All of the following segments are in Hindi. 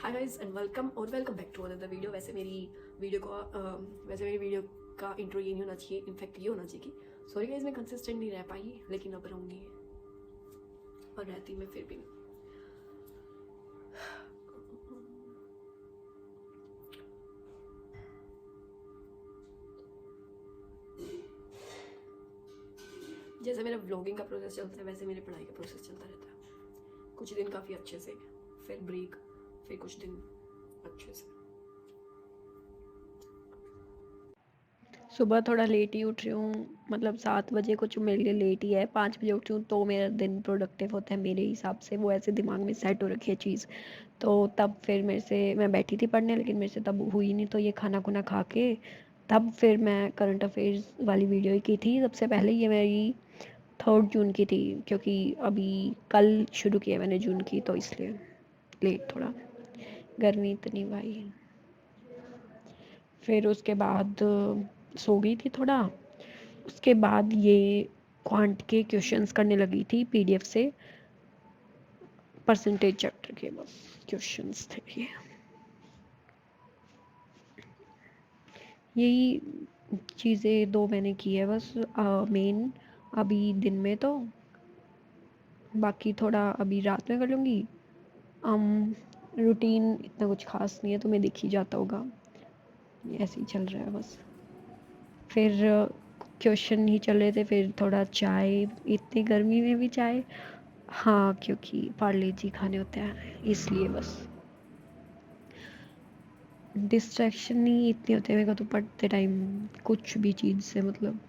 Hi guys and welcome back to another video. वैसे मेरी वीडियो का इंट्रो ये नहीं होना चाहिए, इनफैक्ट ये होना चाहिए कि सॉरी गाइस मैं कंसिस्टेंट नहीं रह पाई, लेकिन अब रहूँगी और रहती मैं फिर भी नहीं। जैसे मेरा व्लॉगिंग का प्रोसेस चलता है वैसे मेरी पढ़ाई का प्रोसेस चलता रहता है। कुछ दिन काफ़ी अच्छे से, फिर ब्रेक, फिर कुछ दिन अच्छे से। सुबह थोड़ा लेट ही उठ रही हूँ, मतलब 7 बजे कुछ मेरे लिए लेट ही है। 5 बजे उठ रही हूँ तो मेरा दिन प्रोडक्टिव होता है मेरे हिसाब से, वो ऐसे दिमाग में सेट हो रखी है चीज़। तो तब फिर मैं बैठी थी पढ़ने, लेकिन मेरे से तब हुई नहीं, तो ये खाना खुना खा के तब फिर मैं करंट अफेयर्स वाली वीडियो ही की थी। सबसे पहले ये मेरी 3 जून की थी, क्योंकि अभी कल शुरू किया मैंने जून की, तो इसलिए लेट थोड़ा, गर्मी इतनी भाई। फिर उसके बाद सो गई थी थोड़ा। उसके बाद ये क्वांट के क्वेश्चंस करने लगी थी पीडीएफ से, परसेंटेज चैप्टर के बस क्वेश्चंस थे ये। यही चीज़ें 2 मैंने की है बस मेन अभी दिन में, तो बाकी थोड़ा अभी रात में कर लूँगी। रूटीन इतना कुछ खास नहीं है, तुम्हें दिख ही जाता होगा, ऐसे ही चल रहा है बस। फिर क्वेश्चन ही चल रहे थे, फिर थोड़ा चाय, इतनी गर्मी में भी चाय, हाँ क्योंकि पार्ले जी खाने होते हैं इसलिए बस। डिस्ट्रैक्शन नहीं इतने होते मेरे को तो पढ़ते टाइम, कुछ भी चीज़ से मतलब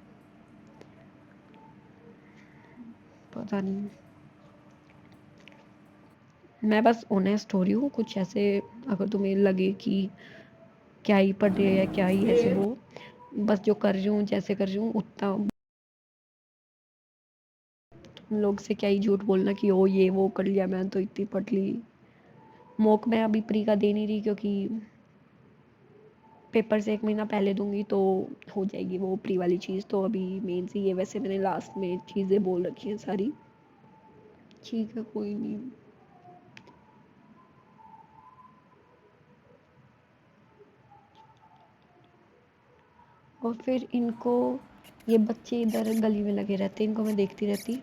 पता नहीं। मैं बस ऑनेस्ट हो रही हूँ, कुछ ऐसे अगर तुम्हें लगे कि क्या ही पढ़ रही है या क्या ही ऐसे, वो बस जो कर रही हूँ जैसे कर रही हूँ उतना। तुम लोग से क्या ही झूठ बोलना कि ओ ये वो कर लिया, मैं तो इतनी पढ़ ली। मॉक मैं अभी प्री का दे नहीं रही, क्योंकि पेपर से 1 महीना पहले दूंगी तो हो जाएगी वो प्री वाली चीज़। तो अभी मेन सी ये, वैसे मैंने लास्ट में चीज़ें बोल रखी हैं सारी। ठीक है कोई नहीं। और फिर इनको, ये बच्चे इधर गली में लगे रहते हैं, इनको मैं देखती रहती।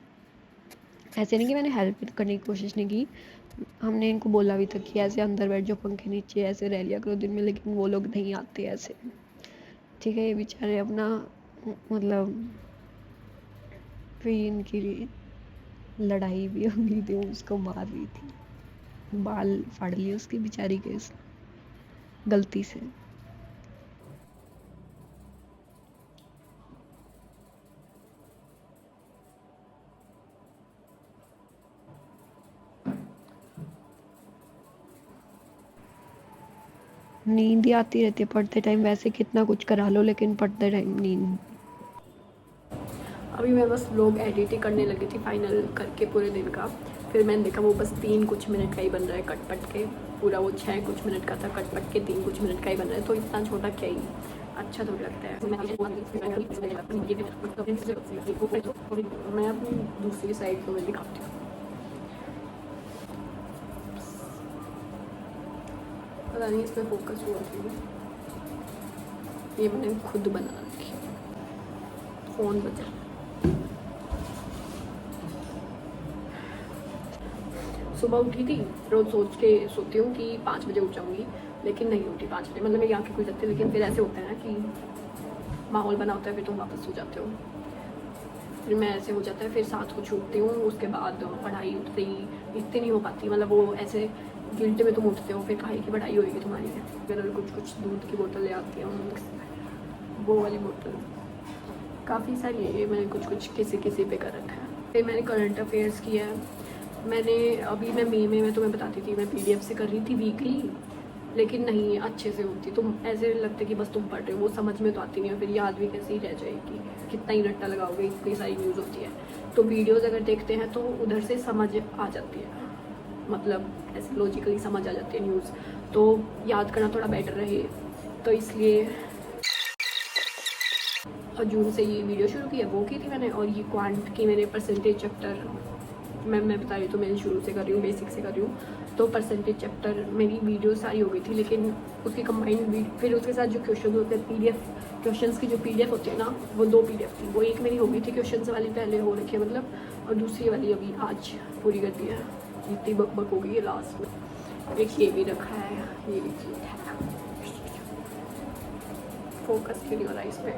ऐसे नहीं कि मैंने हेल्प करने की कोशिश नहीं की, हमने इनको बोला भी था कि ऐसे अंदर बैठ जाओ पंखे नीचे, ऐसे रह लिया करो दिन में, लेकिन वो लोग नहीं आते ऐसे। ठीक है, ये बेचारे अपना मतलब, फिर इनकी लड़ाई भी हो गई थी, उसको मार रही थी, बाल फाड़ लिए उसकी बेचारी के गलती से। नींद ही आती रहती है पढ़ते टाइम, वैसे कितना कुछ करा लो लेकिन पढ़ते टाइम नींद। अभी मैं बस व्लॉग एडिट ही करने लगी थी फाइनल करके पूरे दिन का। फिर मैंने देखा वो बस 3 कुछ मिनट का ही बन रहा है कट के, पूरा वो 6 कुछ मिनट का था, कट के 3 कुछ मिनट का ही बन रहा है, तो इतना छोटा क्या ही अच्छा थोड़ी लगता है। मैं अपनी दूसरी साइड को मैं दिखाती हूँ। पता नहीं इसमें फोकस हुआ कि नहीं। ये मैंने खुद बना रखी है, फ़ोन बजा। सुबह उठी थी, रोज़ सोच के सोती हूँ कि 5 बजे उठ जाऊँगी, लेकिन नहीं उठी 5 बजे। मतलब मेरी आँखें खुल जाती है, लेकिन फिर ऐसे होता है ना कि माहौल बना होता है, फिर तुम वापस सो जाते हो। फिर मैं ऐसे हो जाता है, फिर 7 को छूटती हूँ। उसके बाद पढ़ाई उठती इतनी नहीं हो पाती, मतलब वो ऐसे गिल्ट में तुम उठते हो, फिर काहे की पढ़ाई होएगी तुम्हारी। फिर कुछ दूध की बोतल ले आती हूँ, वो वाली बोतल काफ़ी सारी है, मैंने कुछ किसी पे कर रखा है। फिर मैंने करंट अफेयर्स किया है। मैंने अभी मई में मैं तुम्हें बताती थी मैं पीडीएफ से कर रही थी वीकली, लेकिन नहीं अच्छे से होती। तुम ऐसे लगता कि बस तुम पढ़ रहे हो, वो समझ में तो आती नहीं है, फिर याद भी कैसे ही रह जाएगी, कितना ही रट्टा लगाओगे, इतनी सारी न्यूज़ होती है। तो वीडियोज़ अगर देखते हैं तो उधर से समझ आ जाती है, मतलब ऐसे लॉजिकली समझ आ जाती है न्यूज़, तो याद करना थोड़ा बेटर रहे। तो इसलिए और जून से ये वीडियो शुरू की है, वो की थी मैंने। और ये क्वांट की मैंने परसेंटेज चैप्टर मैं बता रही हूँ, तो मैं शुरू से कर रही हूँ, बेसिक से कर रही हूँ। तो परसेंटेज चैप्टर मेरी वीडियो सारी हो गई थी, लेकिन उसकी कंबाइंड फिर उसके साथ जो क्वेश्चन होते हैं PDF क्वेश्चंस की जो PDF होती है ना, वो 2 PDF थी। वो एक मेरी हो गई थी क्वेश्चंस वाली, पहले हो रखी है मतलब, और दूसरी वाली अभी आज पूरी कर दी है। इतनी बक हो गई है लास्ट में। एक ये भी रखा है, ये भी चीज़ है, फोकस क्यों नहीं हो रहा इसमें।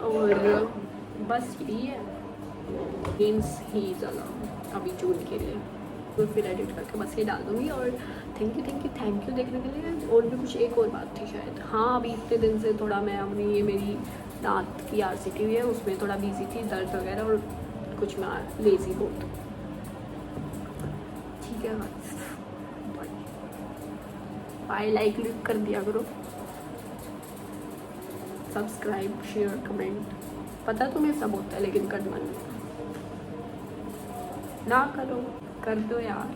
और बस यही है मीन्स ही ज़्यादा अभी जून के लिए, तो फिर एडिट करके बस ये डाल दूँगी। और थैंक यू देखने के लिए। और भी कुछ एक और बात थी शायद, हाँ अभी इतने दिन से थोड़ा मैं अपनी ये मेरी दांत की RCT हुई है, उसमें थोड़ा बिजी थी, दर्द वगैरह, और कुछ मैं लेज़ी बहुत। ठीक है, बाय। लाइक कर दिया करो, सब्सक्राइब, शेयर, कमेंट। पता तुम्हें सब होता है लेकिन करना नहीं, ना करो, कर दो यार।